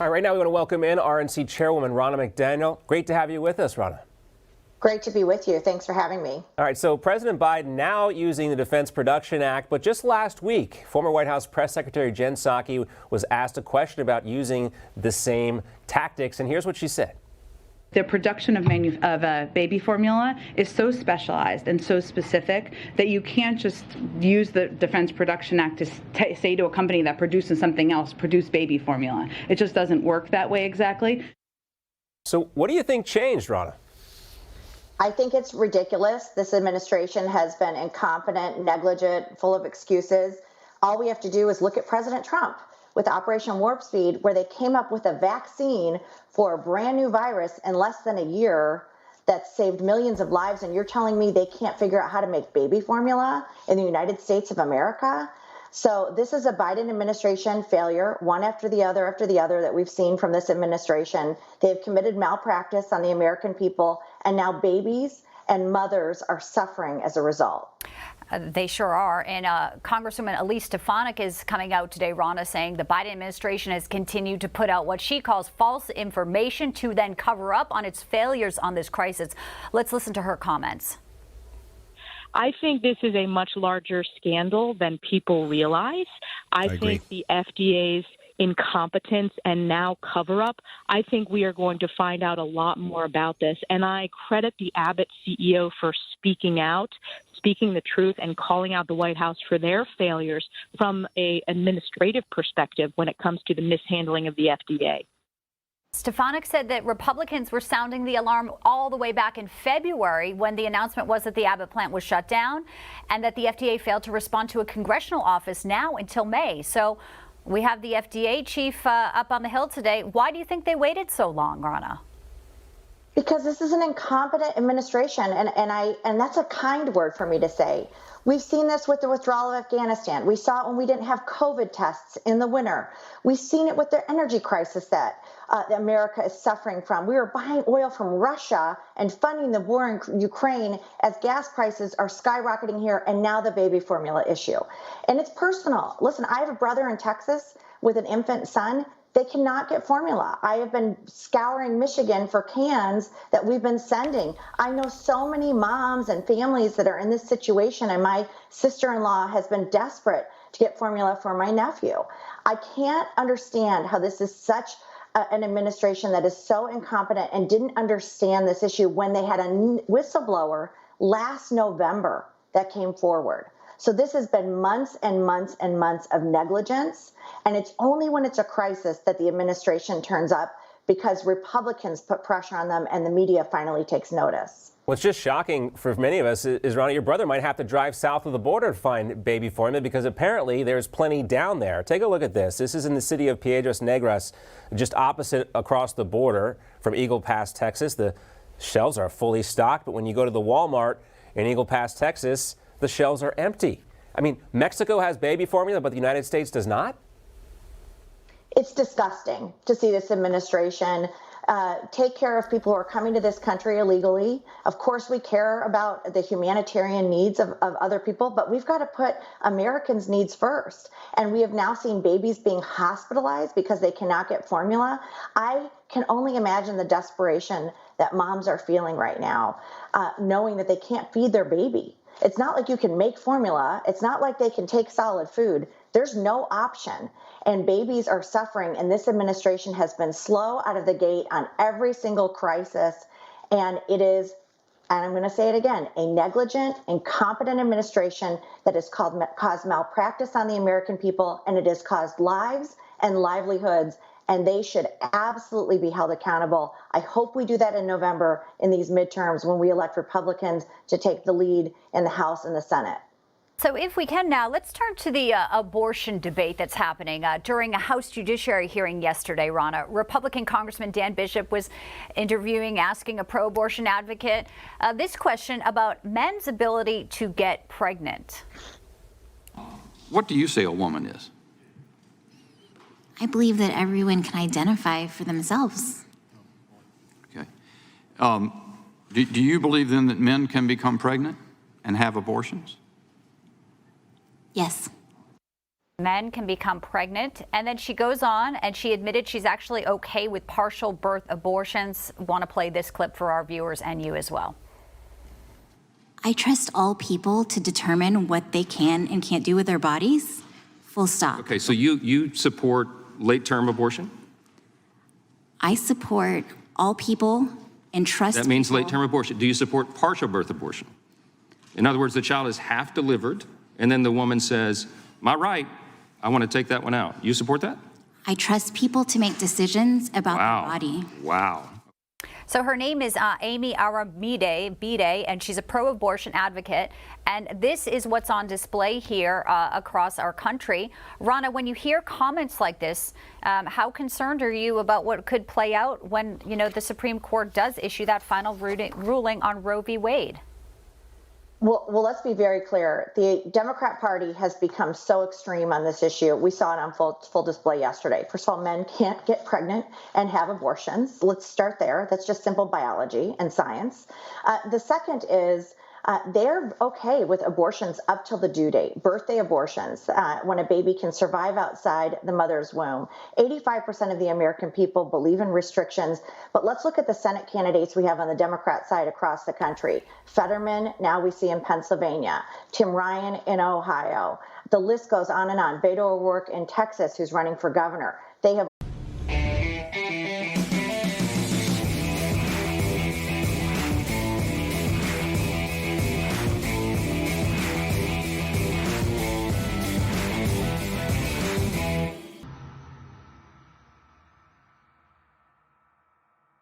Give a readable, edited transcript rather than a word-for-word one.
All right, right now we want to welcome in RNC Chairwoman Ronna McDaniel. Great to have you with us, Ronna. Great to be with you. Thanks for having me. All right, so President Biden now using the Defense Production Act, but just last week, former White House Press Secretary Jen Psaki was asked a question about using the same tactics, and here's what she said. The production of baby formula is so specialized and so specific that you can't just use the Defense Production Act to say to a company that produces something else, produce baby formula. It just doesn't work that way exactly. So what do you think changed, Ronna? I think it's ridiculous. This administration has been incompetent, negligent, full of excuses. All we have to do is look at President Trump with Operation Warp Speed, where they came up with a vaccine for a brand new virus in less than a year that saved millions of lives. And you're telling me they can't figure out how to make baby formula in the United States of America? So this is a Biden administration failure, one after the other that we've seen from this administration. They've committed malpractice on the American people, and now babies and mothers are suffering as a result. They sure are. And Congresswoman Elise Stefanik is coming out today, Ronna, saying the Biden administration has continued to put out what she calls false information to then cover up on its failures on this crisis. Let's listen to her comments. I think this is a much larger scandal than people realize. I think the FDA's incompetence and now cover-up, I think we are going to find out a lot more about this. And I credit the Abbott CEO for speaking out, speaking the truth, and calling out the White House for their failures from an administrative perspective when it comes to the mishandling of the FDA. Stefanik said that Republicans were sounding the alarm all the way back in February when the announcement was that the Abbott plant was shut down and that the FDA failed to respond to a congressional office now until May. So we have the FDA chief up on the Hill today. Why do you think they waited so long, Ronna? Because this is an incompetent administration, and that's a kind word for me to say. We've seen this with the withdrawal of Afghanistan. We saw it when we didn't have COVID tests in the winter. We've seen it with the energy crisis that America is suffering from. We were buying oil from Russia and funding the war in Ukraine as gas prices are skyrocketing here, and now the baby formula issue. And it's personal. Listen, I have a brother in Texas with an infant son. They cannot get formula. I have been scouring Michigan for cans that we've been sending. I know so many moms and families that are in this situation, and my sister-in-law has been desperate to get formula for my nephew. I can't understand how this is such an administration that is so incompetent and didn't understand this issue when they had a whistleblower last November that came forward. So this has been months and months and months of negligence, and it's only when it's a crisis that the administration turns up because Republicans put pressure on them and the media finally takes notice. What's just shocking for many of us is, Ronna, your brother might have to drive south of the border to find baby formula because apparently there's plenty down there. Take a look at this. This is in the city of Piedras Negras, just opposite across the border from Eagle Pass, Texas. The shelves are fully stocked, but when you go to the Walmart in Eagle Pass, Texas, the shelves are empty. I mean, Mexico has baby formula, but the United States does not? It's disgusting to see this administration take care of people who are coming to this country illegally. Of course, we care about the humanitarian needs of other people, but we've got to put Americans' needs first. And we have now seen babies being hospitalized because they cannot get formula. I can only imagine the desperation that moms are feeling right now, knowing that they can't feed their baby. It's not like you can make formula. It's not like they can take solid food. There's no option. And babies are suffering. And this administration has been slow out of the gate on every single crisis. And it is, and I'm going to say it again, a negligent, incompetent administration that has caused malpractice on the American people. And it has caused lives and livelihoods. And they should absolutely be held accountable. I hope we do that in November in these midterms when we elect Republicans to take the lead in the House and the Senate. So if we can now, let's turn to the abortion debate that's happening. During a House Judiciary hearing yesterday, Ronna, Republican Congressman Dan Bishop was asking a pro-abortion advocate this question about men's ability to get pregnant. What do you say a woman is? I believe that everyone can identify for themselves. Okay. Do you believe then that men can become pregnant and have abortions? Yes. Men can become pregnant. And then she goes on and she admitted she's actually okay with partial birth abortions. Want to play this clip for our viewers and you as well. I trust all people to determine what they can and can't do with their bodies. Full stop. Okay, so you support late-term abortion? I support all people and trust That means people. late-term abortion. Do you support partial birth abortion? In other words, the child is half delivered, and then the woman says, my right, I want to take that one out. You support that? I trust people to make decisions about Wow. their body. Wow. So her name is Amy Aramide, and she's a pro-abortion advocate. And this is what's on display here across our country. Ronna, when you hear comments like this, how concerned are you about what could play out when, the Supreme Court does issue that final ruling on Roe v. Wade? Well, let's be very clear. The Democrat Party has become so extreme on this issue. We saw it on full display yesterday. First of all, men can't get pregnant and have abortions. Let's start there. That's just simple biology and science. The second is they're okay with abortions up till the due date, birthday abortions, when a baby can survive outside the mother's womb. 85% of the American people believe in restrictions, but let's look at the Senate candidates we have on the Democrat side across the country. Fetterman, now we see in Pennsylvania, Tim Ryan in Ohio. The list goes on and on. Beto O'Rourke in Texas, who's running for governor. They have